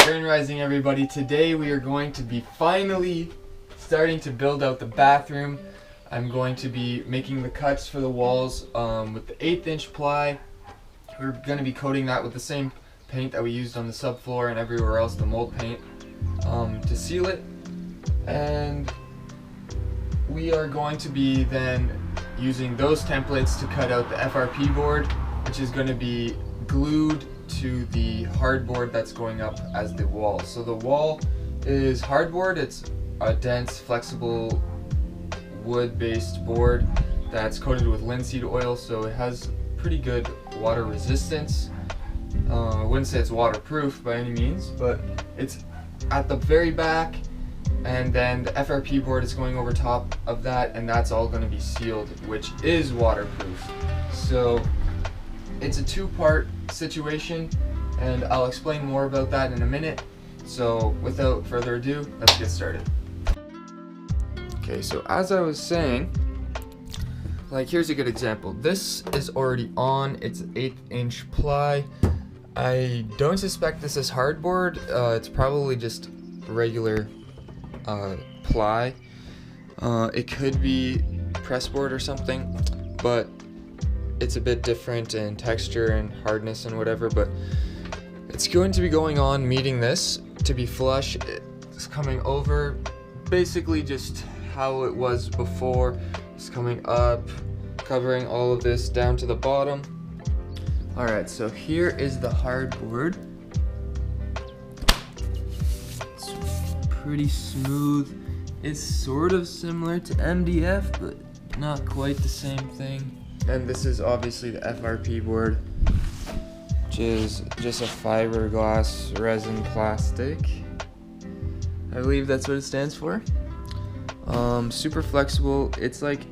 Grand Rising, everybody. Today we are going to be finally starting to build out the bathroom. I'm going to be making the cuts for the walls with the 1/8 inch ply. We're going to be coating that with the same paint that we used on the subfloor and everywhere else, the mold paint, to seal it. And we are going to be then using those templates to cut out the FRP board, which is going to be glued to the hardboard that's going up as the wall. So the wall is hardboard. It's a dense, flexible, wood-based board that's coated with linseed oil, so it has pretty good water resistance. I wouldn't say it's waterproof by any means, but it's at the very back, and then the FRP board is going over top of that, and that's all going to be sealed, which is waterproof. So it's a two-part situation, and I'll explain more about that in a minute. So without further ado, let's get started. Okay, so as I was saying, like, here's a good example. This is already on. It's 1/8 inch ply. I don't suspect this is hardboard. It's probably just regular ply. It could be pressboard or something, but it's a bit different in texture and hardness and whatever. But it's going to be going on, meeting this to be flush. It's coming over basically just how it was before. It's coming up, covering all of this down to the bottom. Alright, so here is the hardboard. It's pretty smooth. It's sort of similar to MDF, but not quite the same thing. And this is obviously the FRP board, which is just a fiberglass resin plastic. I believe that's what it stands for. Super flexible. It's like,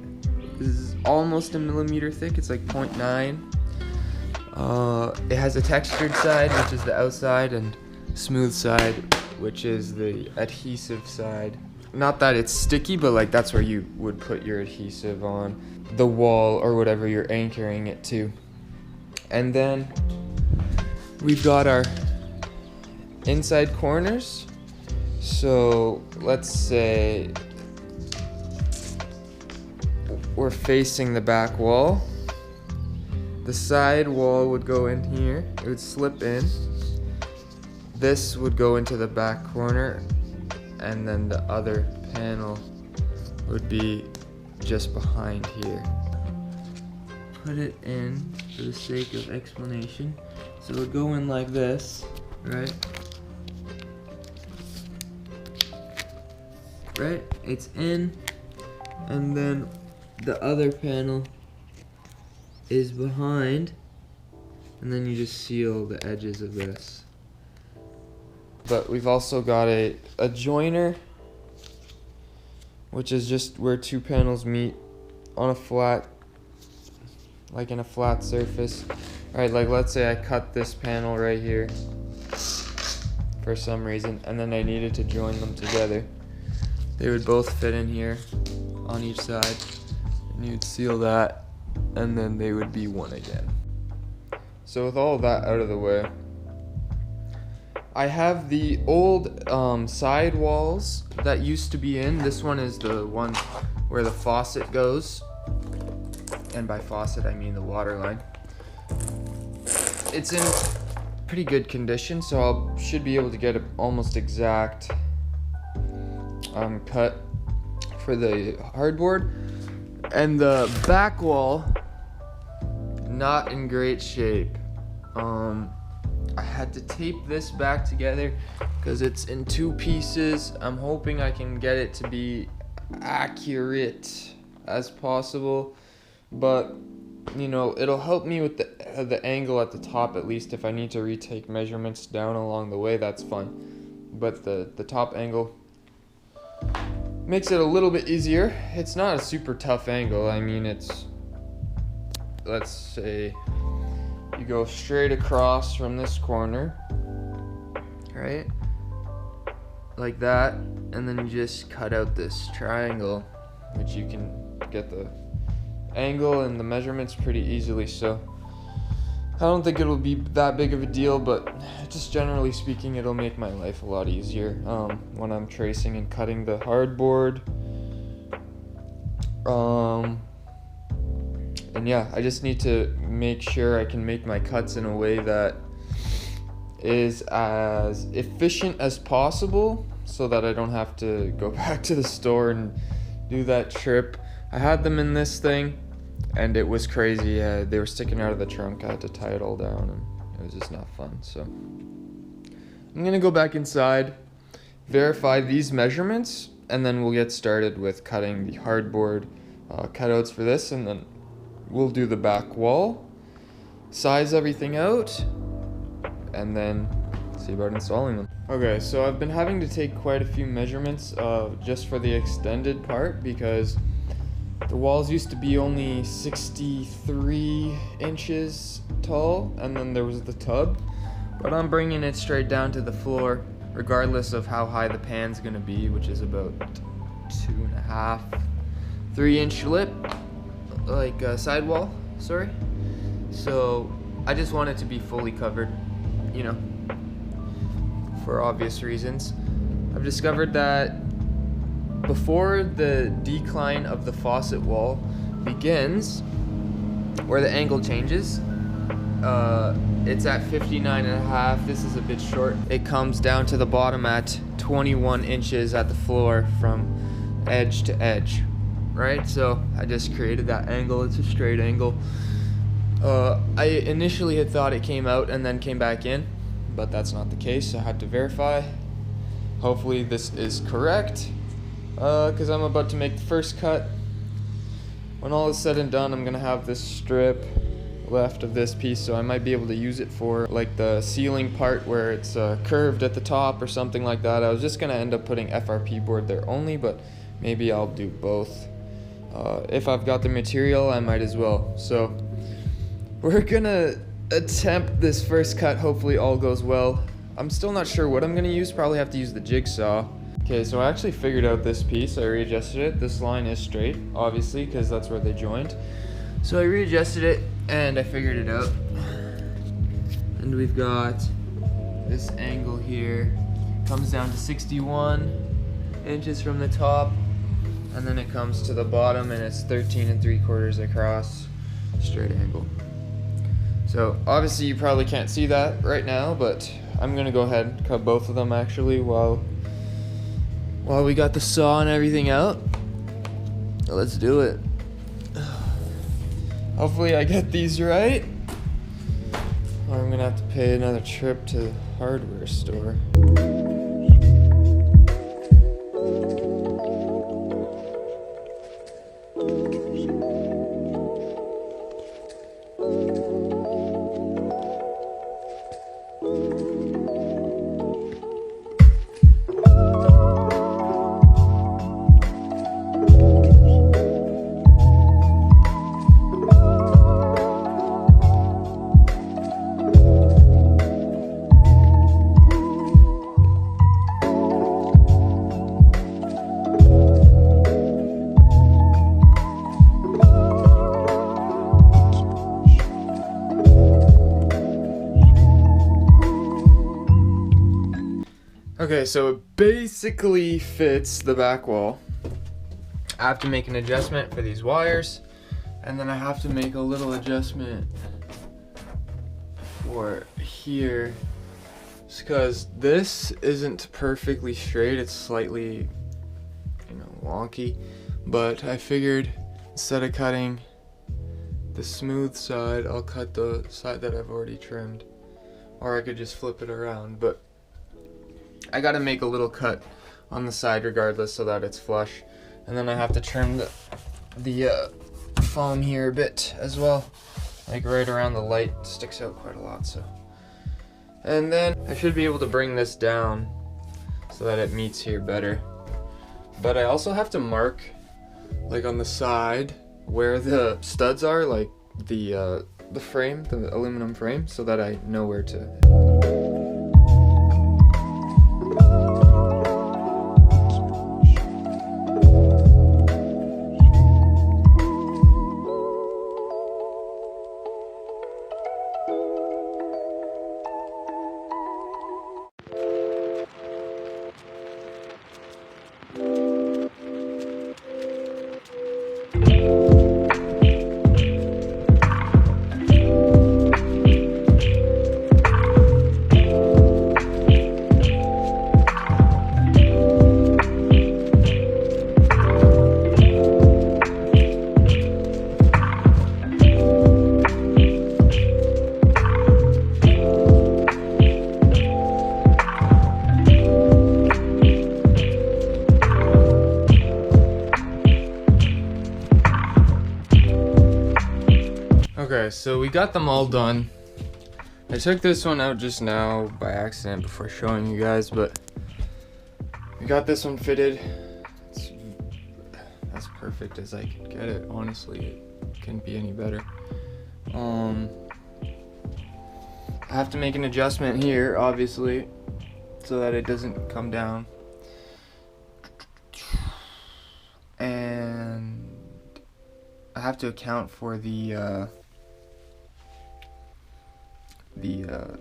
this is almost a millimeter thick. It's like 0.9. It has a textured side, which is the outside, and smooth side, which is the adhesive side. Not that it's sticky, but like that's where you would put your adhesive on the wall or whatever you're anchoring it to. And then we've got our inside corners. So let's say we're facing the back wall. The side wall would go in here. It would slip in. This would go into the back corner, and then the other panel would be just behind here. Put it in for the sake of explanation. So it would go in like this, right? Right? It's in, and then the other panel is behind, and then you just seal the edges of this. But we've also got a joiner, which is just where two panels meet on a flat, like in a flat surface. Alright, like let's say I cut this panel right here for some reason, and then I needed to join them together. They would both fit in here on each side, and you'd seal that, and then they would be one again. So with all of that out of the way, I have the old side walls that used to be in. This one is the one where the faucet goes, and by faucet I mean the water line. It's in pretty good condition, so I should be able to get an almost exact cut for the hardboard. And the back wall, not in great shape. I had to tape this back together because it's in two pieces. I'm hoping I can get it to be accurate as possible, but you know, it'll help me with the angle at the top. At least if I need to retake measurements down along the way, that's fine. But the top angle makes it a little bit easier. It's not a super tough angle. I mean, it's, let's say you go straight across from this corner, right, like that, and then you just cut out this triangle, which you can get the angle and the measurements pretty easily. So don't think it'll be that big of a deal, but just generally speaking, it'll make my life a lot easier when I'm tracing and cutting the hardboard. And yeah, I just need to make sure I can make my cuts in a way that is as efficient as possible so that I don't have to go back to the store and do that trip. I had them in this thing and it was crazy. They were sticking out of the trunk. I had to tie it all down and it was just not fun. So I'm gonna go back inside, verify these measurements, and then we'll get started with cutting the hardboard cutouts for this, and then we'll do the back wall, size everything out, and then see about installing them. Okay, so I've been having to take quite a few measurements just for the extended part, because the walls used to be only 63 inches tall, and then there was the tub, but I'm bringing it straight down to the floor regardless of how high the pan's gonna be, which is about 2.5, 3-inch lip, like sidewall, sorry. So I just want it to be fully covered, you know, for obvious reasons. I've discovered that before the decline of the faucet wall begins, where the angle changes, it's at 59.5. This is a bit short. It comes down to the bottom at 21 inches at the floor from edge to edge, right? So I just created that angle. It's a straight angle. I initially had thought it came out and then came back in, but that's not the case. I had to verify. Hopefully this is correct, because I'm about to make the first cut. When all is said and done, I'm gonna have this strip left of this piece, so I might be able to use it for like the ceiling part where it's curved at the top or something like that. I was just gonna end up putting FRP board there only, but maybe I'll do both. If I've got the material, I might as well. So we're gonna attempt this first cut. Hopefully all goes well. I'm still not sure what I'm gonna use. Probably have to use the jigsaw. Okay, so I actually figured out this piece. I readjusted it. This line is straight, obviously, because that's where they joined. So I readjusted it and I figured it out. And we've got this angle here. Comes down to 61 inches from the top, and then it comes to the bottom and it's 13 3/4 across, straight angle. So obviously you probably can't see that right now, but I'm gonna go ahead and cut both of them actually while we got the saw and everything out. Let's do it. Hopefully I get these right, or I'm gonna have to pay another trip to the hardware store. Okay, so it basically fits the back wall. I have to make an adjustment for these wires, and then I have to make a little adjustment for here, just because this isn't perfectly straight. It's slightly, wonky, but I figured instead of cutting the smooth side, I'll cut the side that I've already trimmed, or I could just flip it around, but I gotta make a little cut on the side regardless so that it's flush, and then I have to trim the foam here a bit as well, like right around the light. It sticks out quite a lot. So, and then I should be able to bring this down so that it meets here better, but I also have to mark like on the side where the studs are, like the frame, the aluminum frame, so that I know where to. guys, so we got them all done. I took this one out just now by accident before showing you guys, but we got this one fitted. It's as perfect as I can get it, honestly. It couldn't be any better. I have to make an adjustment here, obviously, so that it doesn't come down. And I have to account for the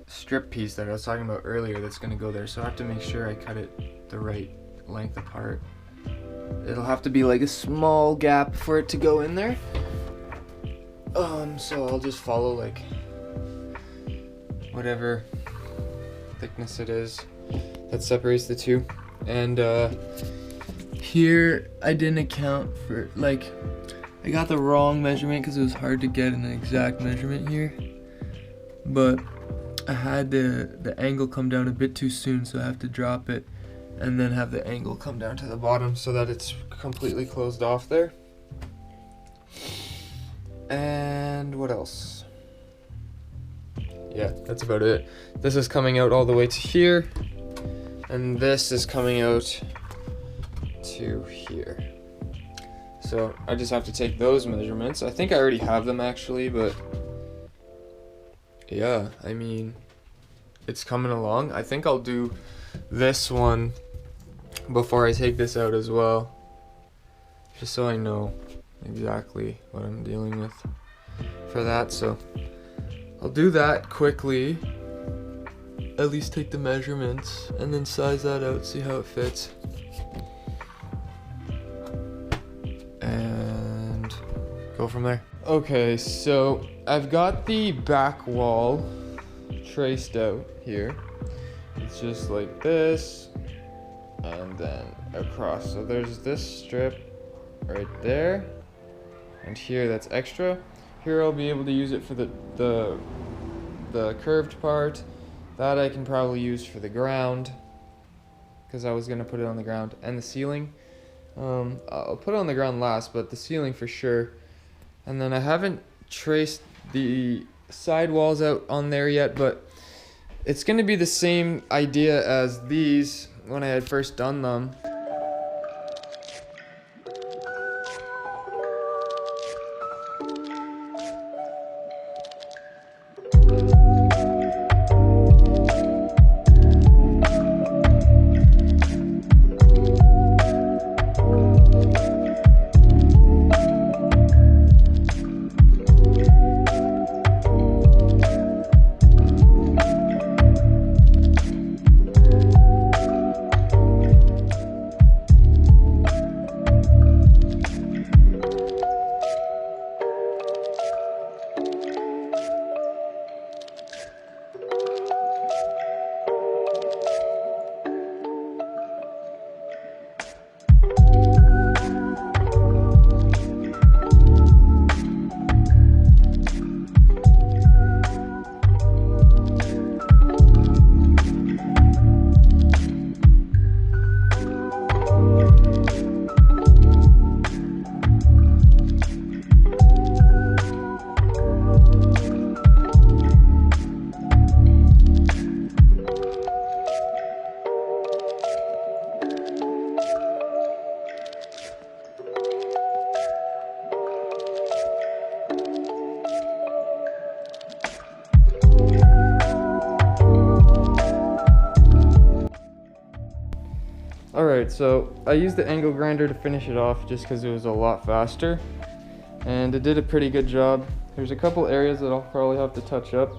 strip piece that I was talking about earlier that's going to go there, so I have to make sure I cut it the right length apart. It'll have to be like a small gap for it to go in there. So I'll just follow like whatever thickness it is that separates the two. And here I didn't account for, like, I got the wrong measurement because it was hard to get an exact measurement here, but I had the angle come down a bit too soon, so I have to drop it and then have the angle come down to the bottom so that it's completely closed off there. And what else? Yeah, that's about it. This is coming out all the way to here, and this is coming out to here. So I just have to take those measurements. I think I already have them actually, but yeah, I mean, it's coming along. I think I'll do this one before I take this out as well, just so I know exactly what I'm dealing with for that. So I'll do that quickly, at least take the measurements and then size that out, see how it fits, and go from there. Okay, so I've got the back wall traced out here. It's just like this and then across. So there's this strip right there, and here that's extra. Here I'll be able to use it for the curved part. That I can probably use for the ground, because I was gonna put it on the ground, and the ceiling. I'll put it on the ground last, but the ceiling for sure. And then I haven't traced the side walls out on there yet, but it's gonna be the same idea as these when I had first done them. Alright, so I used the angle grinder to finish it off just because it was a lot faster, and it did a pretty good job. There's a couple areas that I'll probably have to touch up,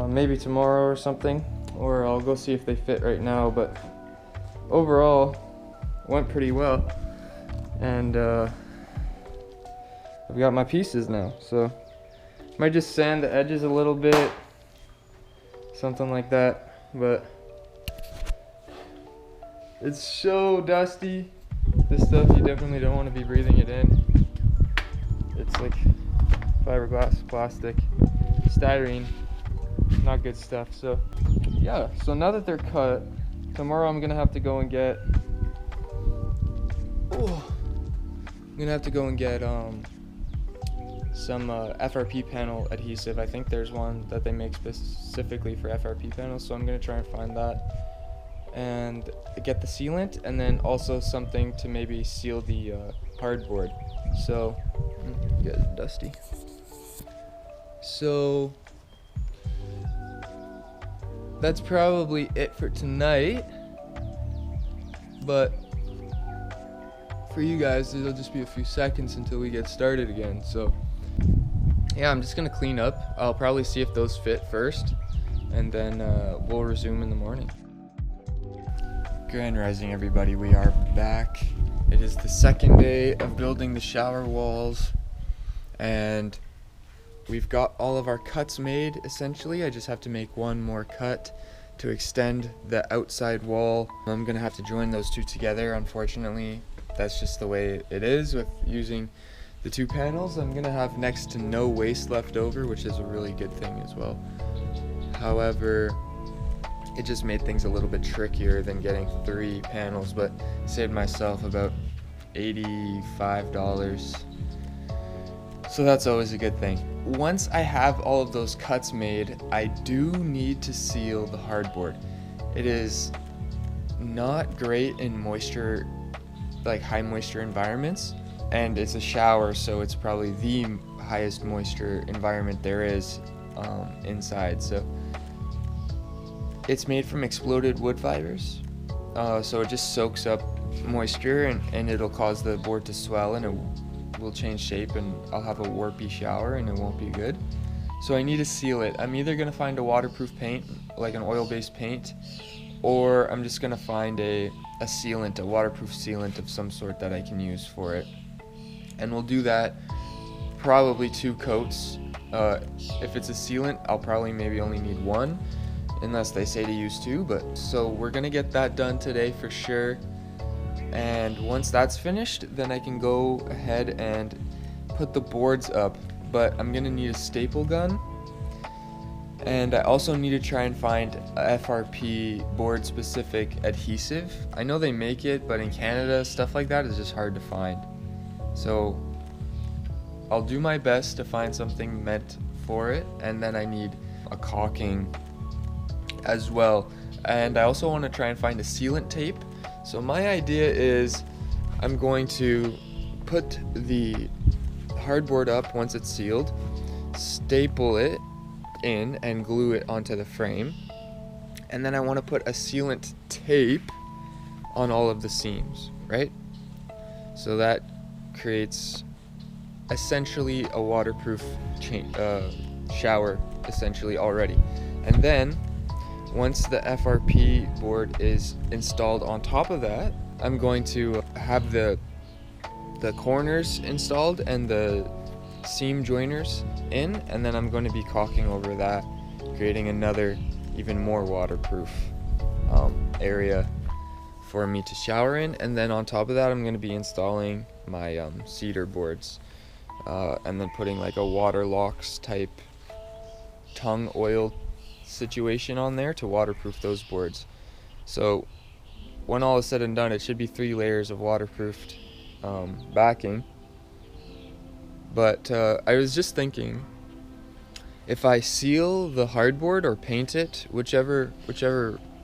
maybe tomorrow or something, or I'll go see if they fit right now, but overall it went pretty well, and I've got my pieces now, so might just sand the edges a little bit, something like that, but it's so dusty. This stuff, you definitely don't want to be breathing it in. It's like fiberglass, plastic, styrene, not good stuff. So yeah, so now that they're cut, tomorrow I'm gonna have to go and get some FRP panel adhesive. I think there's one that they make specifically for FRP panels, so I'm going to try and find that and get the sealant, and then also something to maybe seal the hardboard. So, you guys are dusty. So, that's probably it for tonight, but for you guys, it'll just be a few seconds until we get started again. So yeah, I'm just gonna clean up. I'll probably see if those fit first, and then we'll resume in the morning. Grand rising, everybody. We are back. It is the second day of building the shower walls, and we've got all of our cuts made essentially. I just have to make one more cut to extend the outside wall. I'm gonna have to join those two together. Unfortunately, that's just the way it is with using the two panels. I'm gonna have next to no waste left over, which is a really good thing as well. However, it just made things a little bit trickier than getting 3 panels, but saved myself about $85. So that's always a good thing. Once I have all of those cuts made, I do need to seal the hardboard. It is not great in moisture, like high moisture environments, and it's a shower, so it's probably the highest moisture environment there is inside. So it's made from exploded wood fibers, so it just soaks up moisture, and it'll cause the board to swell, and it will change shape, and I'll have a warpy shower, and it won't be good. So I need to seal it. I'm either gonna find a waterproof paint, like an oil-based paint, or I'm just gonna find a sealant, a waterproof sealant of some sort that I can use for it. And we'll do that probably 2 coats. If it's a sealant, I'll probably maybe only need 1, unless they say to use 2. But so we're gonna get that done today for sure. And once that's finished, then I can go ahead and put the boards up. But I'm gonna need a staple gun, and I also need to try and find a FRP board specific adhesive. I know they make it, but in Canada, stuff like that is just hard to find. So I'll do my best to find something meant for it, and then I need a caulking as well. And I also want to try and find a sealant tape. So my idea is I'm going to put the hardboard up once it's sealed, staple it in and glue it onto the frame, and then I want to put a sealant tape on all of the seams, right? So that creates essentially a waterproof shower essentially already. And then once the FRP board is installed on top of that, I'm going to have the corners installed and the seam joiners in, and then I'm going to be caulking over that, creating another even more waterproof area for me to shower in. And then on top of that, I'm going to be installing my cedar boards, and then putting like a water locks type tongue oil situation on there to waterproof those boards. So when all is said and done, it should be 3 layers of waterproofed backing. But I was just thinking, if I seal the hardboard or paint it, whichever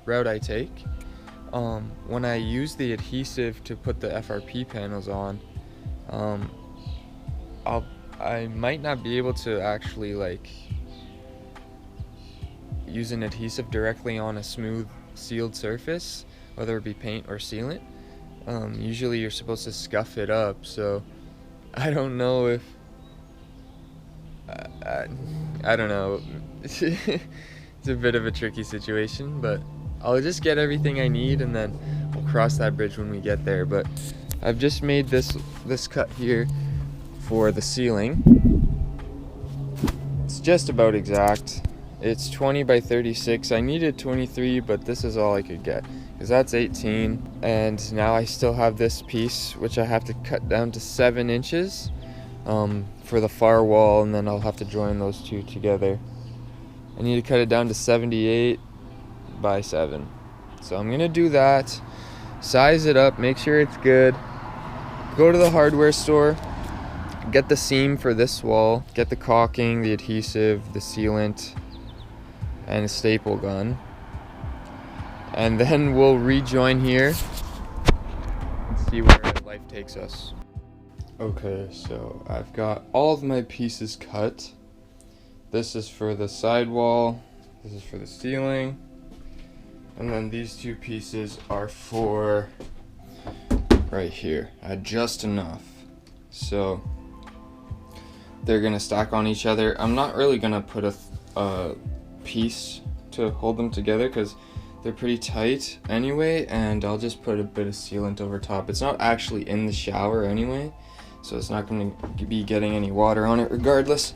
route I take, when I use the adhesive to put the FRP panels on, I might not be able to actually like use an adhesive directly on a smooth sealed surface, whether it be paint or sealant. Usually you're supposed to scuff it up, so I don't know if I don't know. It's a bit of a tricky situation, but I'll just get everything I need, and then we'll cross that bridge when we get there. But I've just made this cut here for the ceiling. It's just about exact. It's 20 by 36. I needed 23, but this is all I could get, because that's 18. And now I still have this piece, which I have to cut down to 7 inches for the far wall, and then I'll have to join those two together. I need to cut it down to 78 by 7. So I'm gonna do that, size it up, make sure it's good, go to the hardware store, get the seam for this wall, get the caulking, the adhesive, the sealant, and a staple gun. And then we'll rejoin here and see where life takes us. Okay, so I've got all of my pieces cut. This is for the sidewall, this is for the ceiling, and then these two pieces are for right here. I had just enough. So they're gonna stack on each other. I'm not really gonna put a piece to hold them together because they're pretty tight anyway, and I'll just put a bit of sealant over top. It's not actually in the shower anyway, so it's not going to be getting any water on it regardless.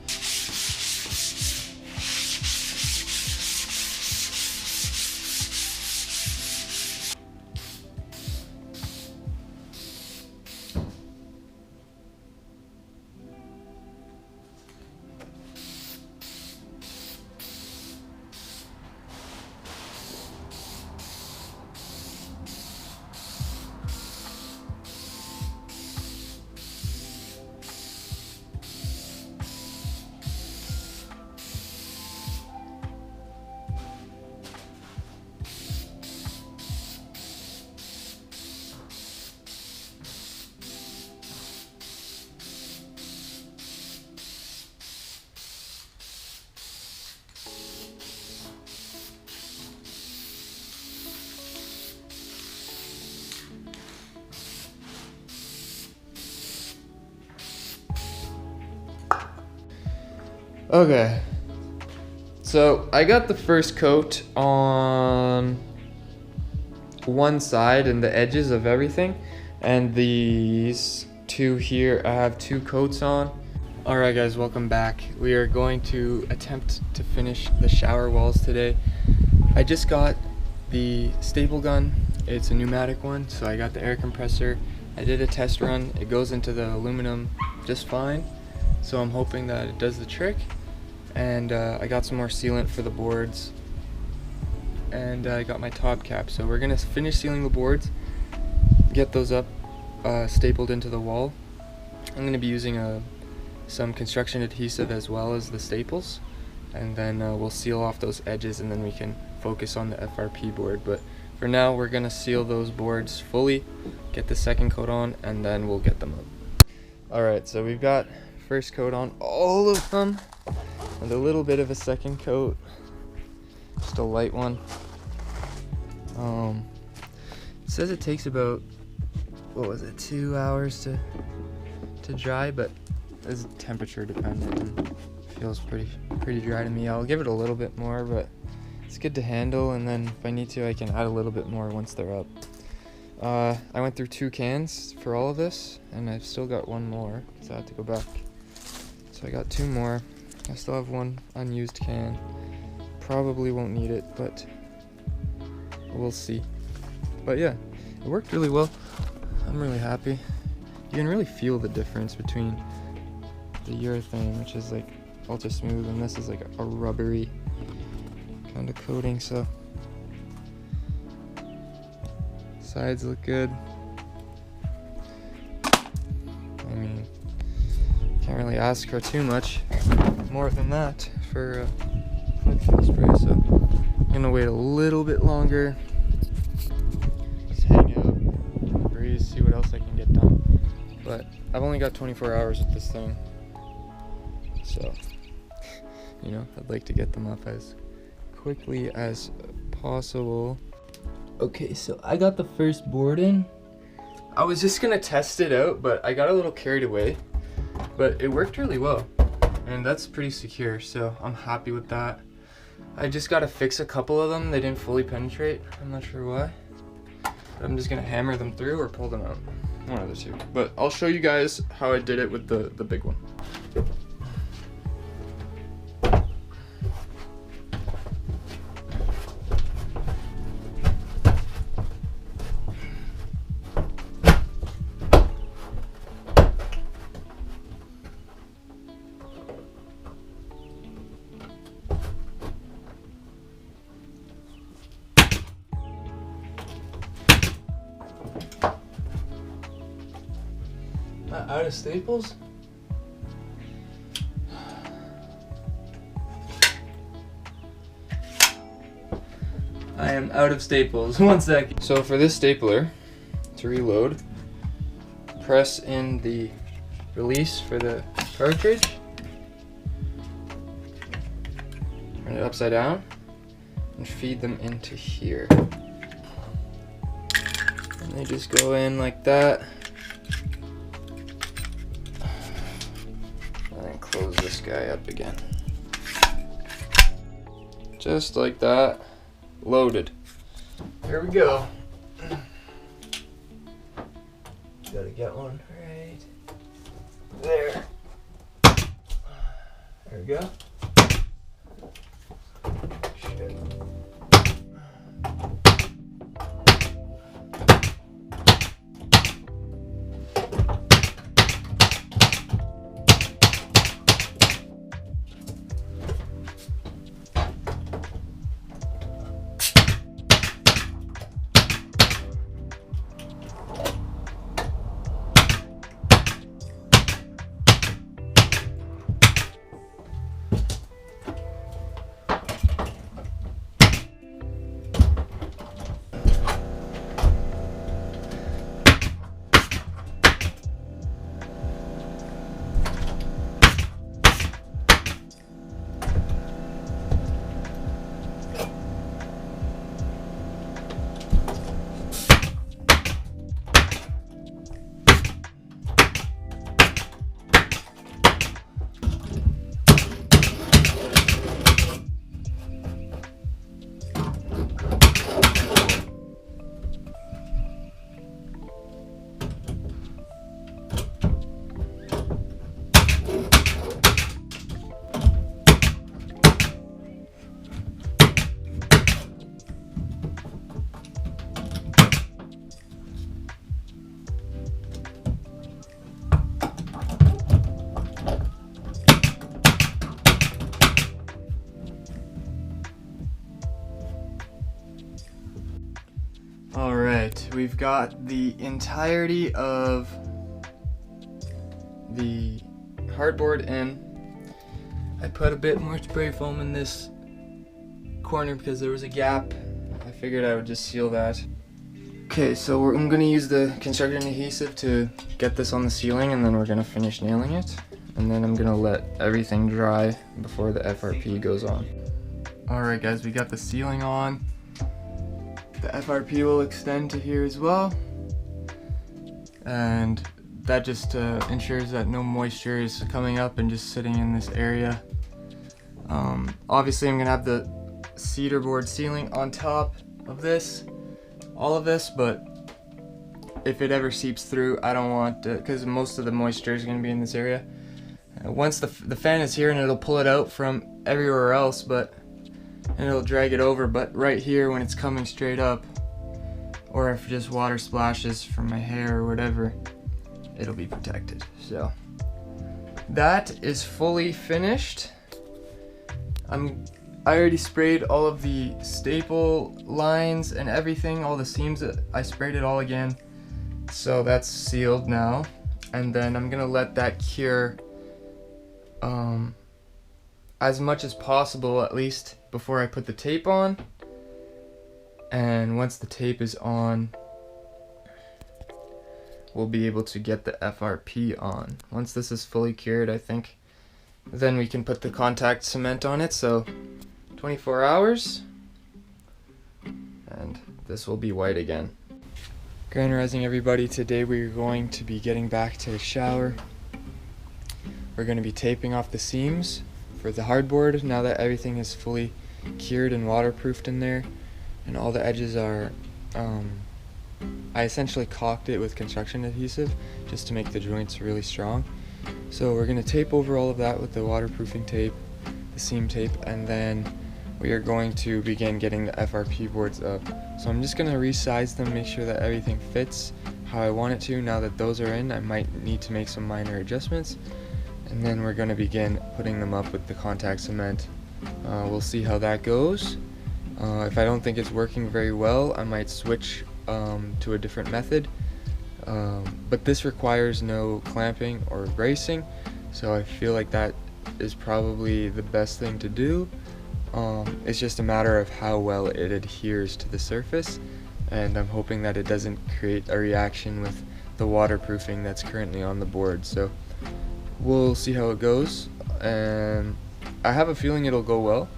Okay, so I got the first coat on one side and the edges of everything, and these two here I have 2 coats on. Alright guys, welcome back. We are going to attempt to finish the shower walls today. I just got the staple gun. It's a pneumatic one, so I got the air compressor. I did a test run. It goes into the aluminum just fine, so I'm hoping that it does the trick. And I got some more sealant for the boards, and I got my top cap. So we're gonna finish sealing the boards, get those up stapled into the wall. I'm gonna be using some construction adhesive as well as the staples, and then we'll seal off those edges, and then we can focus on the FRP board. But for now, we're gonna seal those boards fully, get the second coat on, and then we'll get them up. Alright, so we've got first coat on all of them, and a little bit of a second coat, just a light one. It says it takes about, 2 hours to dry, but it's temperature dependent and feels pretty dry to me. I'll give it a little bit more, but it's good to handle, and then if I need to, I can add a little bit more once they're up. I went through 2 cans for all of this, and I've still got 1 more, so I have to go back. So I got 2 more. I still have 1 unused can. Probably won't need it, but we'll see. But yeah, it worked really well. I'm really happy. You can really feel the difference between the urethane, which is like ultra smooth, and this is like a rubbery kind of coating. So sides look good. I mean, can't really ask for too much more than that for fuel spray, so I'm gonna wait a little bit longer, just hang out, breeze, see what else I can get done. But I've only got 24 hours with this thing, so you know, I'd like to get them up as quickly as possible. Okay, so I got the first board in. I was just gonna test it out, but I got a little carried away, but it worked really well. And that's pretty secure, so I'm happy with that. I just gotta fix a couple of them. They didn't fully penetrate. I'm not sure why. But I'm just gonna hammer them through or pull them out. One of the two. But I'll show you guys how I did it with the big one. Out of staples? I am out of staples. 1 second. So for this stapler, to reload, press in the release for the cartridge, turn it upside down, and feed them into here. And they just go in like that. And then close this guy up again. Just like that. Loaded. Here we go. Gotta get one right there. There we go. Shit. Alright, we've got the entirety of the hardboard in. I put a bit more spray foam in this corner because there was a gap. I figured I would just seal that. Okay, so I'm going to use the construction adhesive to get this on the ceiling, and then we're going to finish nailing it. And then I'm going to let everything dry before the FRP goes on. Alright guys, we got the ceiling on. The FRP will extend to here as well, and that just ensures that no moisture is coming up and just sitting in this area. Obviously I'm gonna have the cedar board ceiling on top of this, all of this, but if it ever seeps through, I don't want to, because most of the moisture is gonna be in this area. Once the fan is here, and it'll pull it out from everywhere else, and it'll drag it over, but right here when it's coming straight up, or if just water splashes from my hair or whatever, it'll be protected. So that is fully finished. I already sprayed all of the staple lines and everything, all the seams, I sprayed it all again. So that's sealed now, and then I'm gonna let that cure as much as possible, at least before I put the tape on. And once the tape is on, we'll be able to get the FRP on. Once this is fully cured, I think, then we can put the contact cement on it. So 24 hours, and this will be white again. Grand Rising everybody, today we're going to be getting back to the shower. We're going to be taping off the seams for the hardboard now that everything is fully cured and waterproofed in there, and all the edges are, I essentially caulked it with construction adhesive just to make the joints really strong. So we're going to tape over all of that with the waterproofing tape, the seam tape, and then we are going to begin getting the FRP boards up. So I'm just going to resize them, make sure that everything fits how I want it to. Now that those are in, I might need to make some minor adjustments, and then we're going to begin putting them up with the contact cement. We'll see how that goes. If I don't think it's working very well, I might switch to a different method, but this requires no clamping or bracing, so I feel like that is probably the best thing to do. It's just a matter of how well it adheres to the surface, and I'm hoping that it doesn't create a reaction with the waterproofing that's currently on the board. So we'll see how it goes, and I have a feeling it'll go well,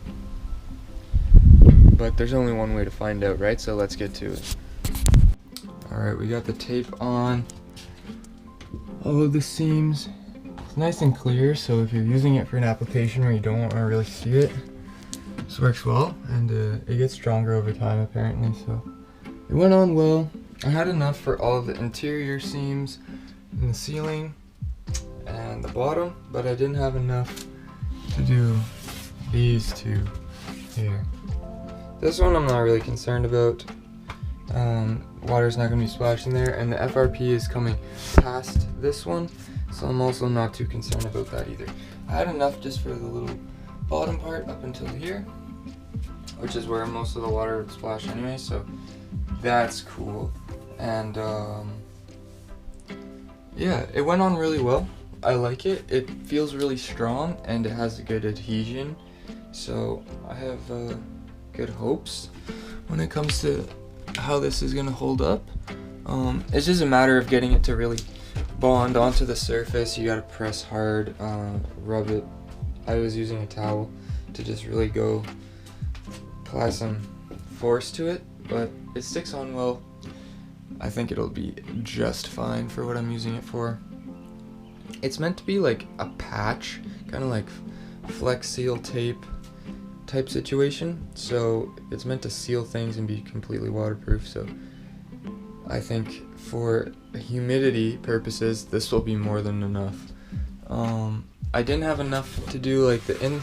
but there's only one way to find out, right? So let's get to it. Alright, we got the tape on all of the seams. It's nice and clear, so if you're using it for an application where you don't want to really see it, this works well, and it gets stronger over time apparently, so it went on well. I had enough for all of the interior seams and the ceiling and the bottom, but I didn't have enough to do these two here. This one I'm not really concerned about. Water's not going to be splashing there, and the FRP is coming past this one, so I'm also not too concerned about that either. I had enough just for the little bottom part up until here, which is where most of the water would splash anyway, so that's cool. And yeah, it went on really well. I like it. It feels really strong and it has a good adhesion, so I have good hopes when it comes to how this is gonna hold up. It's just a matter of getting it to really bond onto the surface. You gotta press hard, rub it. I was using a towel to just really go apply some force to it, but it sticks on well. I think it'll be just fine for what I'm using it for. It's meant to be like a patch, kind of like Flex Seal tape type situation, so it's meant to seal things and be completely waterproof. So I think for humidity purposes this will be more than enough. I didn't have enough to do like the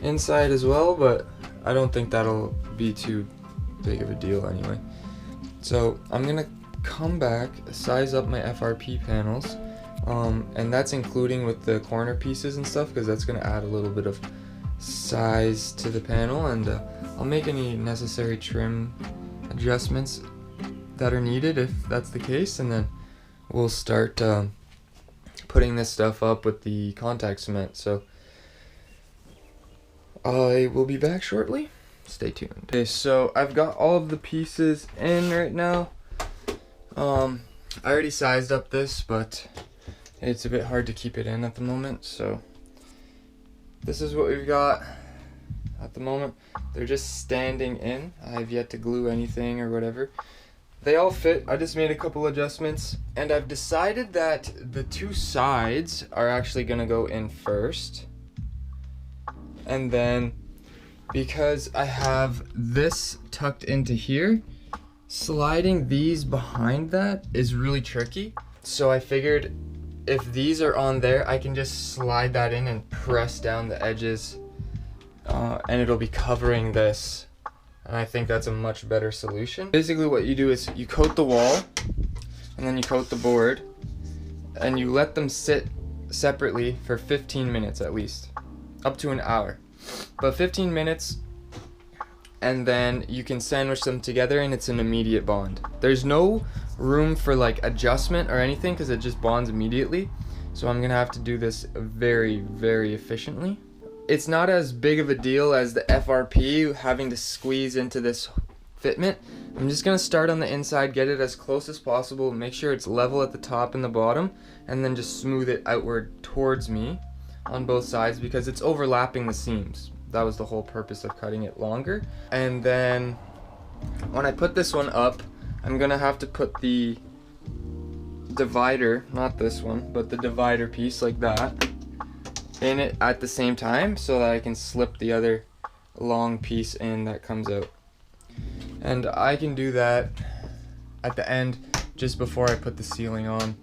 inside as well, but I don't think that'll be too big of a deal anyway. So I'm gonna come back, size up my FRP panels, and that's including with the corner pieces and stuff, because that's gonna add a little bit of size to the panel, and I'll make any necessary trim adjustments that are needed if that's the case, and then we'll start putting this stuff up with the contact cement. So I will be back shortly. Stay tuned. Okay, so I've got all of the pieces in right now. I already sized up this, but it's a bit hard to keep it in at the moment, so this is what we've got at the moment. They're just standing in. I've yet to glue anything or whatever. They all fit. I just made a couple adjustments, and I've decided that the two sides are actually gonna go in first, and then because I have this tucked into here, sliding these behind that is really tricky. So I figured if these are on there, I can just slide that in and press down the edges, and it'll be covering this. And I think that's a much better solution. Basically what you do is you coat the wall, and then you coat the board, and you let them sit separately for 15 minutes at least, up to an hour. But 15 minutes, and then you can sandwich them together and it's an immediate bond. There's no room for like adjustment or anything because it just bonds immediately. So I'm gonna have to do this very, very efficiently. It's not as big of a deal as the FRP having to squeeze into this fitment. I'm just gonna start on the inside, get it as close as possible, make sure it's level at the top and the bottom, and then just smooth it outward towards me on both sides because it's overlapping the seams. That was the whole purpose of cutting it longer. And then when I put this one up, I'm gonna have to put the divider, not this one, but the divider piece like that, in it at the same time so that I can slip the other long piece in that comes out. And I can do that at the end just before I put the ceiling on.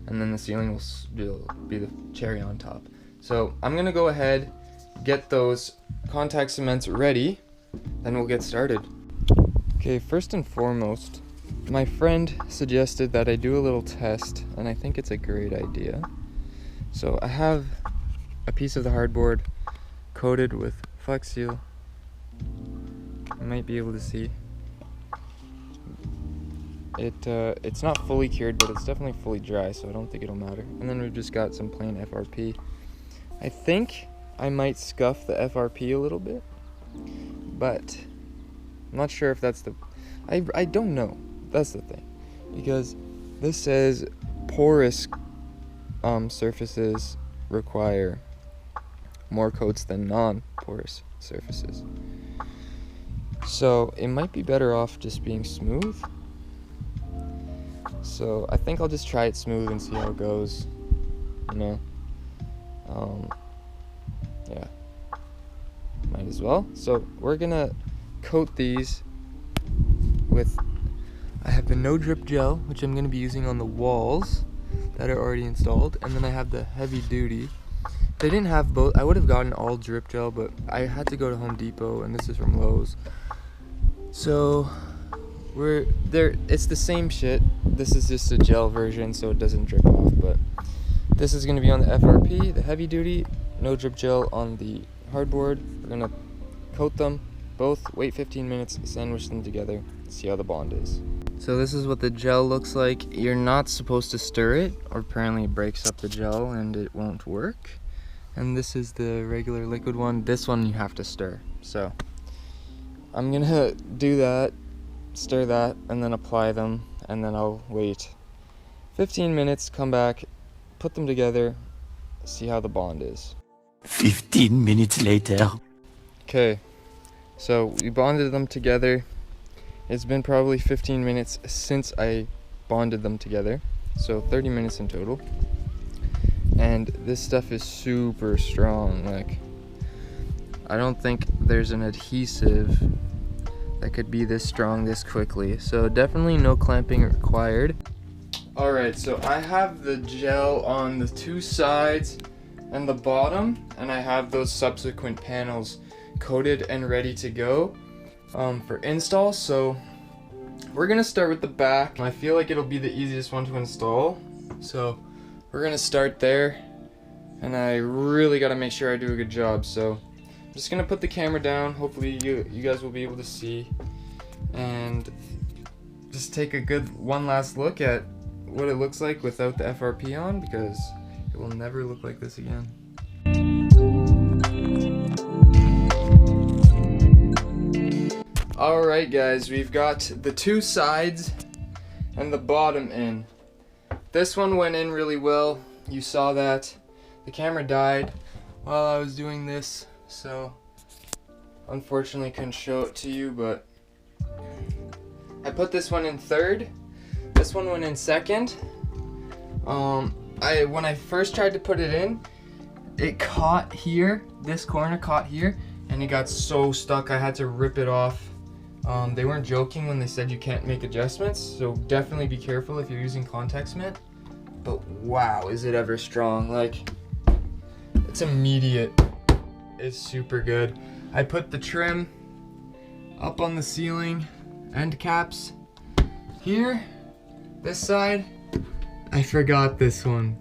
And then the ceiling will be the cherry on top. So I'm gonna go ahead, get those contact cements ready, then we'll get started. Okay, first and foremost, my friend suggested that I do a little test, and I think it's a great idea. So I have a piece of the hardboard coated with Flex Seal. You might be able to see. It's not fully cured, but it's definitely fully dry, so I don't think it'll matter. And then we've just got some plain FRP. I think I might scuff the FRP a little bit, but I'm not sure if that's the, I don't know, that's the thing, because this says porous surfaces require more coats than non-porous surfaces. So it might be better off just being smooth. So I think I'll just try it smooth and see how it goes. You know, yeah, might as well. So we're gonna coat these with, I have the no drip gel, which I'm gonna be using on the walls that are already installed, and then I have the heavy duty. If they didn't have both, I would have gotten all drip gel, but I had to go to Home Depot, and this is from Lowe's. So we're there, it's the same shit. This is just a gel version, so it doesn't drip off, but this is going to be on the FRP, the heavy duty, no drip gel on the hardboard. We're going to coat them both, wait 15 minutes, sandwich them together, see how the bond is. So this is what the gel looks like. You're not supposed to stir it, or apparently it breaks up the gel and it won't work. And this is the regular liquid one. This one you have to stir. So I'm gonna do that, stir that, and then apply them, and then I'll wait 15 minutes, come back, put them together, see how the bond is. 15 minutes later. Okay, so we bonded them together. It's been probably 15 minutes since I bonded them together, so 30 minutes in total. And this stuff is super strong. Like, I don't think there's an adhesive that could be this strong this quickly. So definitely no clamping required. Alright, so I have the gel on the two sides and the bottom, and I have those subsequent panels coated and ready to go for install. So we're gonna start with the back. I feel like it'll be the easiest one to install. So we're gonna start there, and I really gotta make sure I do a good job. So I'm just gonna put the camera down. Hopefully you guys will be able to see, and just take a good one last look at what it looks like without the FRP on, because it will never look like this again. Alright guys, we've got the two sides and the bottom in. This one went in really well. You saw that. The camera died while I was doing this, so unfortunately couldn't show it to you, but I put this one in third. This one went in second. When I first tried to put it in, it caught here. This corner caught here, and it got so stuck I had to rip it off. They weren't joking when they said you can't make adjustments, so definitely be careful if you're using contact cement. But wow, is it ever strong. Like, it's immediate. It's super good. I put the trim up on the ceiling, end caps here. This side, I forgot this one,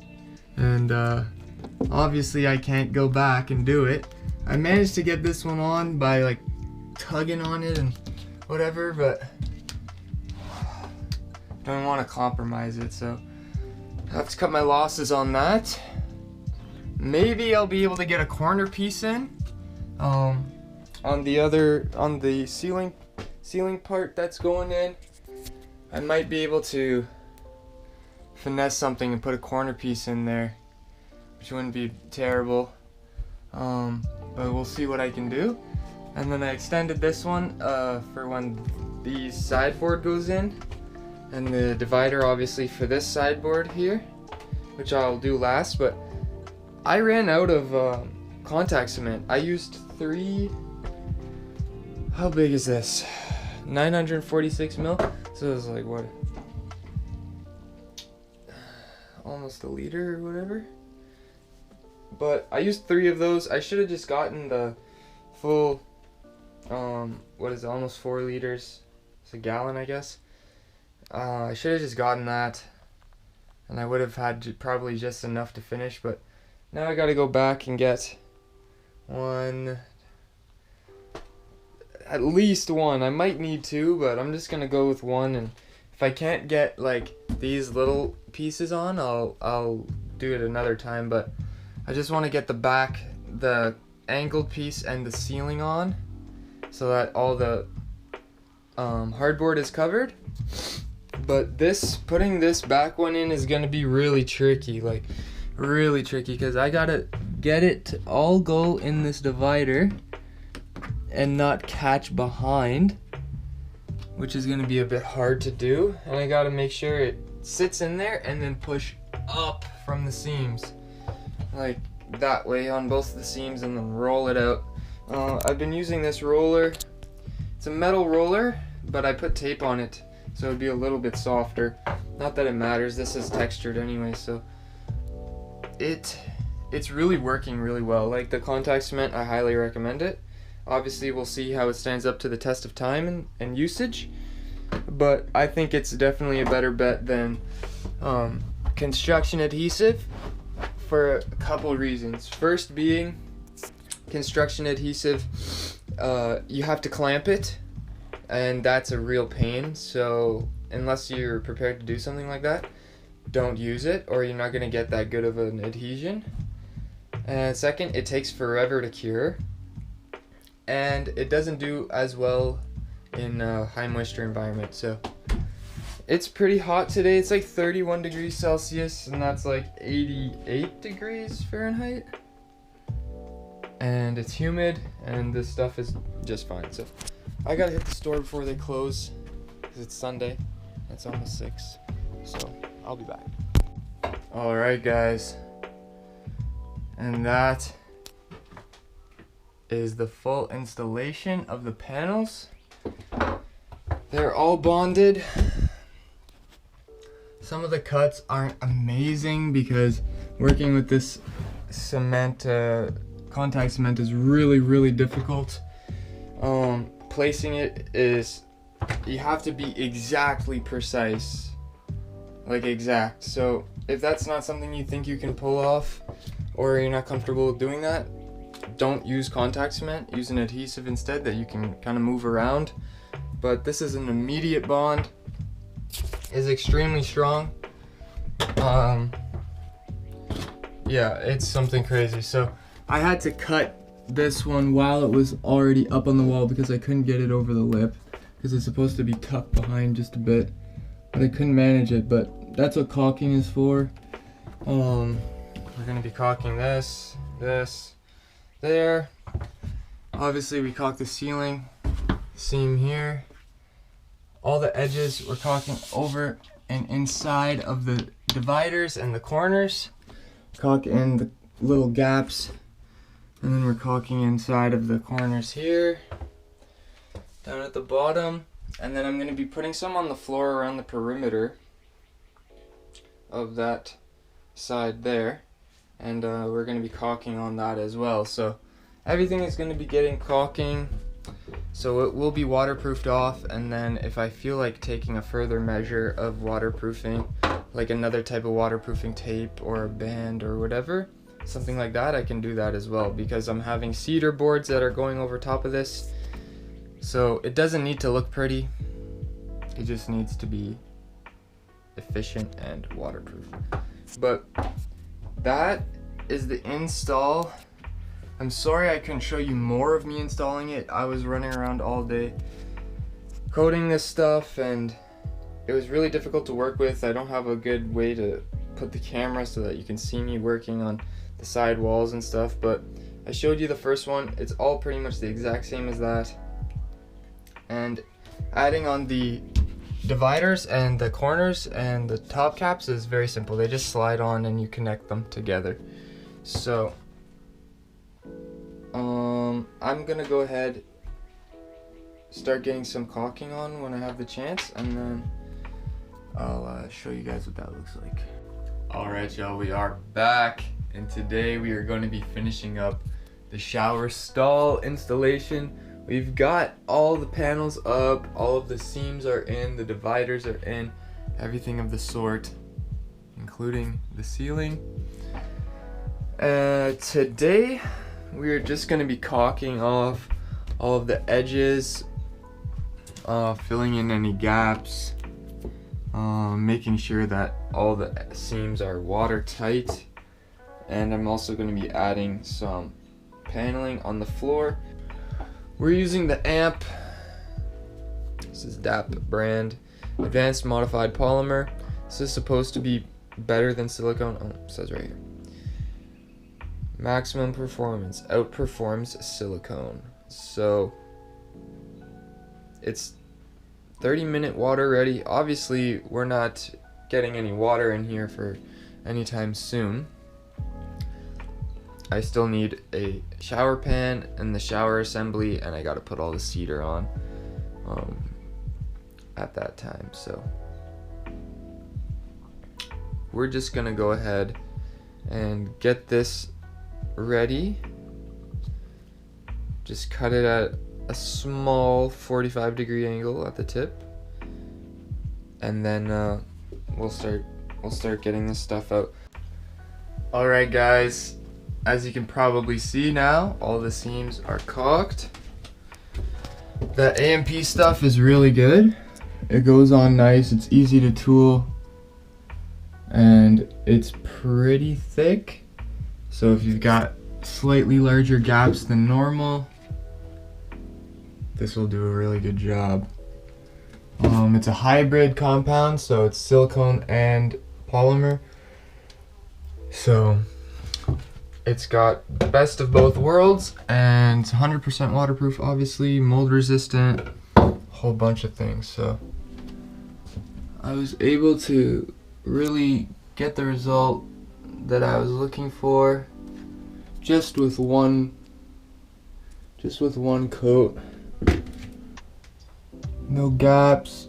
and obviously I can't go back and do it. I managed to get this one on by like tugging on it and whatever, but don't want to compromise it, so I have to cut my losses on that. Maybe I'll be able to get a corner piece in on the ceiling part that's going in. I might be able to finesse something and put a corner piece in there, which wouldn't be terrible, but we'll see what I can do. And then I extended this one for when the sideboard goes in, and the divider obviously for this sideboard here, which I'll do last. But I ran out of contact cement. I used 3, how big is this? 946 mil. So it was like, what, almost a liter or whatever. But I used 3 of those. I should have just gotten the full, what is it, almost 4 liters. It's a gallon, I guess. I should have just gotten that, and I would have had probably just enough to finish. But now I gotta go back and get one, at least one. I might need 2, but I'm just gonna go with 1. And if I can't get like these little pieces on, I'll do it another time. But I just want to get the back, the angled piece and the ceiling on so that all the hardboard is covered. But putting this back one in is gonna be really tricky, like really tricky, because I gotta get it to all go in this divider and not catch behind, which is gonna be a bit hard to do. And I gotta make sure it sits in there and then push up from the seams, like that way on both the seams, and then roll it out. I've been using this roller. It's a metal roller, but I put tape on it so it'd be a little bit softer. Not that it matters, this is textured anyway, so it's really working really well. Like the contact cement, I highly recommend it. Obviously we'll see how it stands up to the test of time and usage, but I think it's definitely a better bet than construction adhesive for a couple reasons. First being, construction adhesive, you have to clamp it, and that's a real pain. So unless you're prepared to do something like that, don't use it, or you're not going to get that good of an adhesion. And second, it takes forever to cure, and it doesn't do as well in a high moisture environment. So it's pretty hot today. It's like 31 degrees Celsius, and that's like 88 degrees Fahrenheit. And it's humid, and this stuff is just fine. So I gotta hit the store before they close, because it's Sunday. It's almost 6, so I'll be back. Alright guys, and that is the full installation of the panels. They're all bonded. Some of the cuts aren't amazing because working with this cement, contact cement, is really difficult. Placing it is, you have to be exactly precise, like exact. So if that's not something you think you can pull off, or you're not comfortable with doing that, don't use contact cement. Use an adhesive instead that you can kind of move around. But this is an immediate bond. Is extremely strong. Yeah, it's something crazy. So I had to cut this one while it was already up on the wall because I couldn't get it over the lip, because it's supposed to be tucked behind just a bit, but I couldn't manage it. But that's what caulking is for. We're gonna be caulking this, there. Obviously we caulked the ceiling, seam here. All the edges we're caulking over and inside of the dividers and the corners. Caulk in the little gaps, and then we're caulking inside of the corners here, down at the bottom. And then I'm going to be putting some on the floor around the perimeter of that side there, and we're going to be caulking on that as well. So everything is going to be getting caulking, so it will be waterproofed off. And then if I feel like taking a further measure of waterproofing, like another type of waterproofing tape or a band or whatever, something like that, I can do that as well, because I'm having cedar boards that are going over top of this. So it doesn't need to look pretty, it just needs to be efficient and waterproof. But that is the install. I'm sorry I couldn't show you more of me installing it. I was running around all day coating this stuff, and it was really difficult to work with. I don't have a good way to put the camera so that you can see me working on the side walls and stuff, but I showed you the first one. It's all pretty much the exact same as that. And adding on the dividers and the corners and the top caps is very simple. They just slide on and you connect them together. So I'm gonna go ahead, start getting some caulking on when I have the chance, and then I'll show you guys what that looks like. Alright y'all, we are back, and today we are going to be finishing up the shower stall installation. We've got all the panels up, all of the seams are in, the dividers are in, everything of the sort, including the ceiling. Today we're just going to be caulking off all of the edges, filling in any gaps, making sure that all the seams are watertight, and I'm also going to be adding some paneling on the floor. We're using the amp. This is DAP brand, advanced modified polymer. This is supposed to be better than silicone. Oh, it says right here. Maximum performance, outperforms silicone. So it's 30-minute water ready. Obviously, we're not getting any water in here for anytime soon. I still need a shower pan and the shower assembly, and I gotta put all the cedar on at that time. So we're just gonna go ahead and get this ready. Just cut it at a small 45-degree angle at the tip, and then we'll start getting this stuff out. All right, guys. As you can probably see now, all the seams are caulked. The AMP stuff is really good. It goes on nice, it's easy to tool, and it's pretty thick. So if you've got slightly larger gaps than normal, this will do a really good job. It's a hybrid compound, so it's silicone and polymer. So it's got the best of both worlds, and it's 100% waterproof, obviously, mold resistant, a whole bunch of things. So I was able to really get the result that I was looking for just with one coat. No gaps.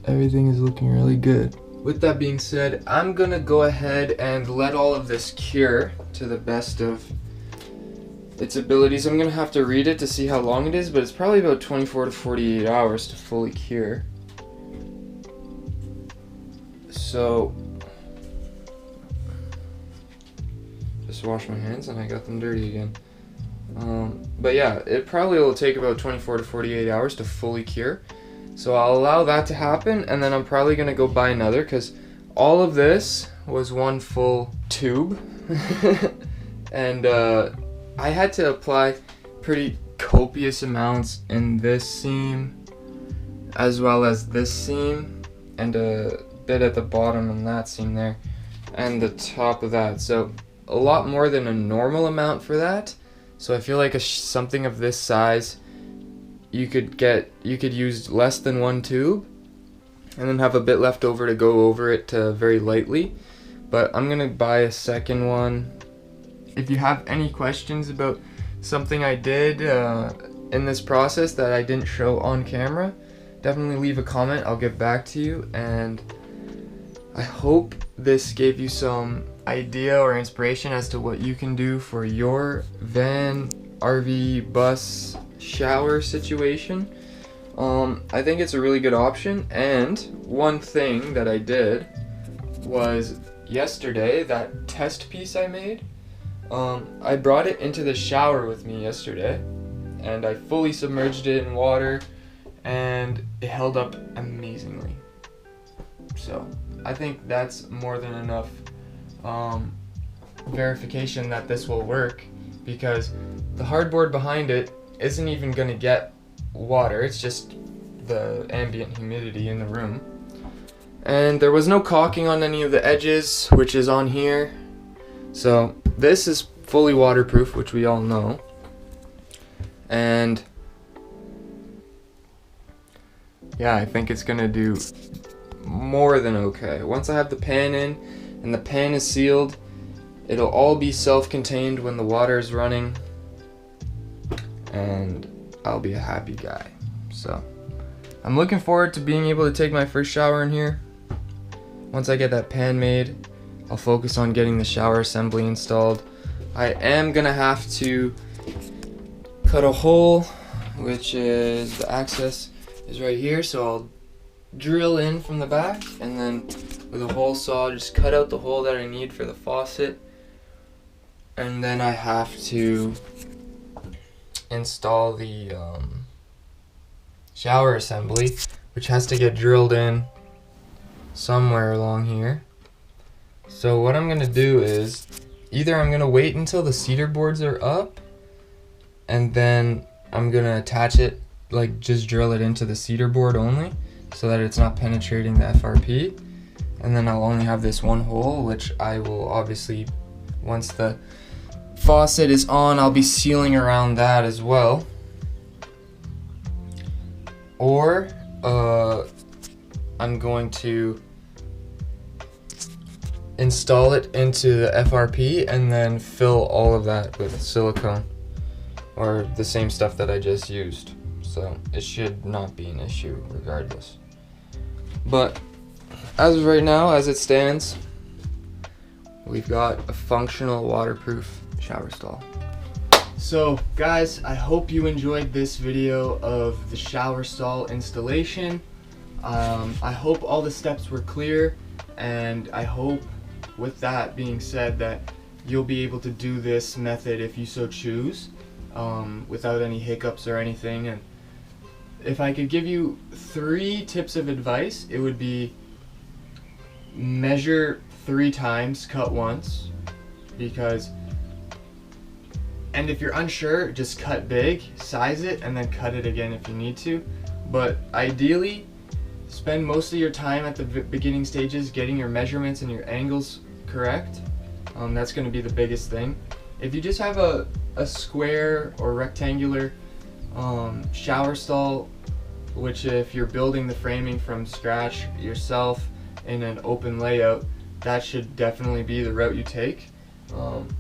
Everything is looking really good. With that being said, I'm gonna go ahead and let all of this cure to the best of its abilities. I'm gonna have to read it to see how long it is, but it's probably about 24 to 48 hours to fully cure. So just wash my hands and I got them dirty again. But yeah, it probably will take about 24 to 48 hours to fully cure. So I'll allow that to happen, and then I'm probably gonna go buy another, because all of this was one full tube. And I had to apply pretty copious amounts in this seam as well as this seam, and a bit at the bottom on that seam there, and the top of that. So a lot more than a normal amount for that. So I feel like something of this size, you could use less than one tube and then have a bit left over to go over it very lightly. But I'm gonna buy a second one. If you have any questions about something I did in this process that I didn't show on camera, definitely leave a comment. I'll get back to you, and I hope this gave you some idea or inspiration as to what you can do for your van, RV, bus, shower situation. I think it's a really good option. And one thing that I did was yesterday, that test piece I made, I brought it into the shower with me yesterday, and I fully submerged it in water, and it held up amazingly. So I think that's more than enough verification that this will work, because the hardboard behind it isn't even going to get water. It's just the ambient humidity in the room. And there was no caulking on any of the edges, which is on here. So this is fully waterproof, which we all know. And yeah, I think it's gonna do more than okay. Once I have the pan in and the pan is sealed, it'll all be self-contained when the water is running, and I'll be a happy guy. So I'm looking forward to being able to take my first shower in here. Once I get that pan made, I'll focus on getting the shower assembly installed. I am gonna have to cut a hole, which is the access is right here, so I'll drill in from the back, and then with a hole saw just cut out the hole that I need for the faucet. And then I have to install the shower assembly, which has to get drilled in somewhere along here. So what I'm gonna do is either I'm gonna wait until the cedar boards are up, and then I'm gonna attach it, like just drill it into the cedar board only, so that it's not penetrating the FRP. And then I'll only have this one hole, which I will obviously, once the faucet is on, I'll be sealing around that as well. Or I'm going to install it into the FRP and then fill all of that with silicone, or the same stuff that I just used. So it should not be an issue regardless. But as of right now, as it stands, we've got a functional waterproof shower stall. So guys, I hope you enjoyed this video of the shower stall installation. I hope all the steps were clear, and I hope, with that being said, that you'll be able to do this method if you so choose, without any hiccups or anything. And if I could give you 3 tips of advice, it would be: measure 3 times, cut once, and if you're unsure, just cut big, size it, and then cut it again if you need to. But ideally, spend most of your time at the beginning stages getting your measurements and your angles correct. That's going to be the biggest thing. If you just have a square or rectangular shower stall, which if you're building the framing from scratch yourself in an open layout, that should definitely be the route you take.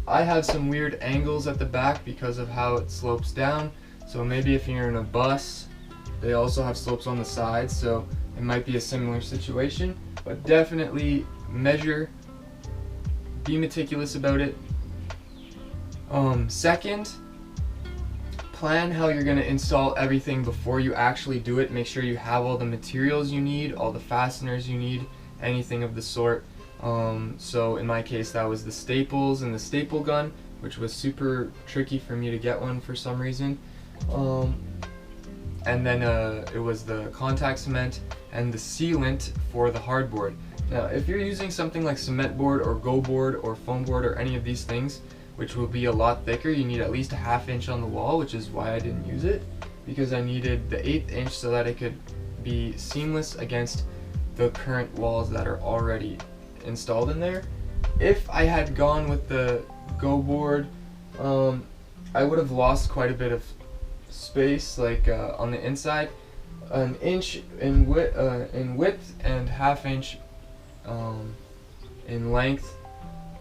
I have some weird angles at the back because of how it slopes down, so maybe if you're in a bus, they also have slopes on the sides, so it might be a similar situation. But definitely measure, be meticulous about it. Second, plan how you're going to install everything before you actually do it. Make sure you have all the materials you need, all the fasteners you need, anything of the sort. So in my case, that was the staples and the staple gun, which was super tricky for me to get one for some reason. And then it was the contact cement and the sealant for the hardboard. Now, if you're using something like cement board or go board or foam board or any of these things, which will be a lot thicker, you need at least a 1/2 inch on the wall, which is why I didn't use it, because I needed the 1/8 inch so that it could be seamless against the current walls that are already installed in there. If I had gone with the go board, I would have lost quite a bit of space, like on the inside, 1 inch in width and 1/2 inch in length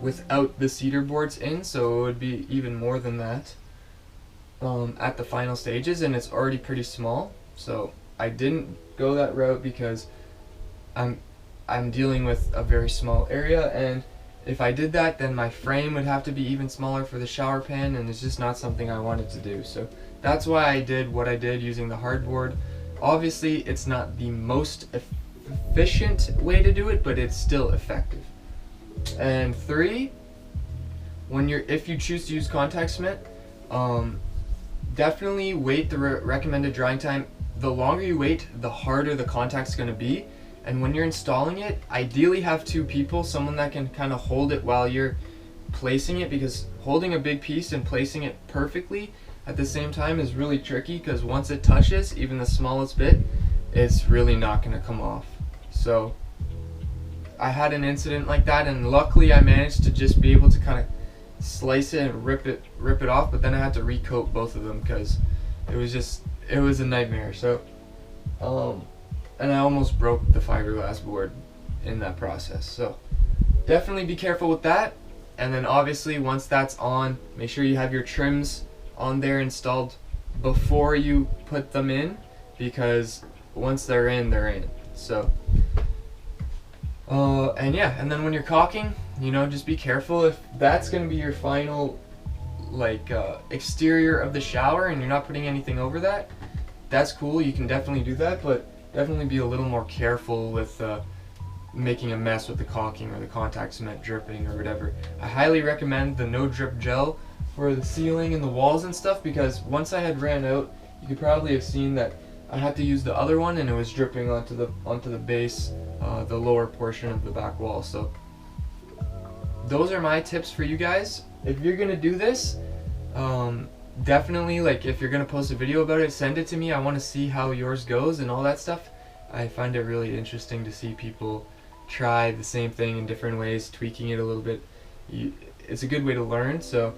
without the cedar boards in, so it would be even more than that at the final stages, and it's already pretty small. So I didn't go that route because I'm dealing with a very small area, and if I did that, then my frame would have to be even smaller for the shower pan, and it's just not something I wanted to do. So that's why I did what I did using the hardboard. Obviously, it's not the most efficient way to do it, but it's still effective. And 3, if you choose to use contact cement, definitely wait the recommended drying time. The longer you wait, the harder the contact's going to be. And when you're installing it, ideally have 2 people, someone that can kind of hold it while you're placing it, because holding a big piece and placing it perfectly at the same time is really tricky, because once it touches even the smallest bit, it's really not going to come off. So I had an incident like that, and luckily I managed to just be able to kind of slice it and rip it off, but then I had to recoat both of them because it was a nightmare. So and I almost broke the fiberglass board in that process. So definitely be careful with that. And then obviously once that's on, make sure you have your trims on there installed before you put them in, because once they're in, they're in. So and yeah, and then when you're caulking, just be careful. If that's going to be your final exterior of the shower and you're not putting anything over that, that's cool, you can definitely do that, but definitely be a little more careful with making a mess with the caulking or the contact cement dripping or whatever. I highly recommend the no drip gel for the ceiling and the walls and stuff, because once I had ran out, you could probably have seen that I had to use the other one and it was dripping onto the base, the lower portion of the back wall. So those are my tips for you guys. If you're gonna do this, definitely, like, if you're gonna post a video about it, send it to me. I want to see how yours goes and all that stuff. I find it really interesting to see people try the same thing in different ways, tweaking it a little bit. It's a good way to learn. So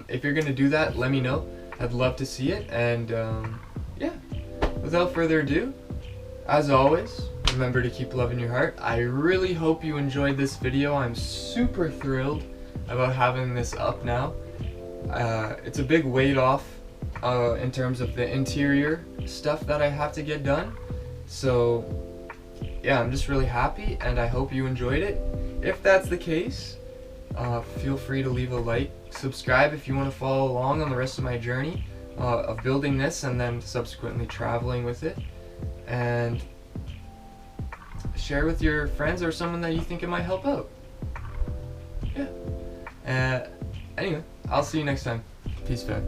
if you're gonna do that, let me know. I'd love to see it. And yeah, without further ado, as always, remember to keep love in your heart. I really hope you enjoyed this video. I'm super thrilled about having this up now. It's a big weight off in terms of the interior stuff that I have to get done. So yeah, I'm just really happy, and I hope you enjoyed it. If that's the case, feel free to leave a like, subscribe if you want to follow along on the rest of my journey of building this and then subsequently traveling with it, and share with your friends or someone that you think it might help out. Yeah. Anyway, I'll see you next time. Peace, fam.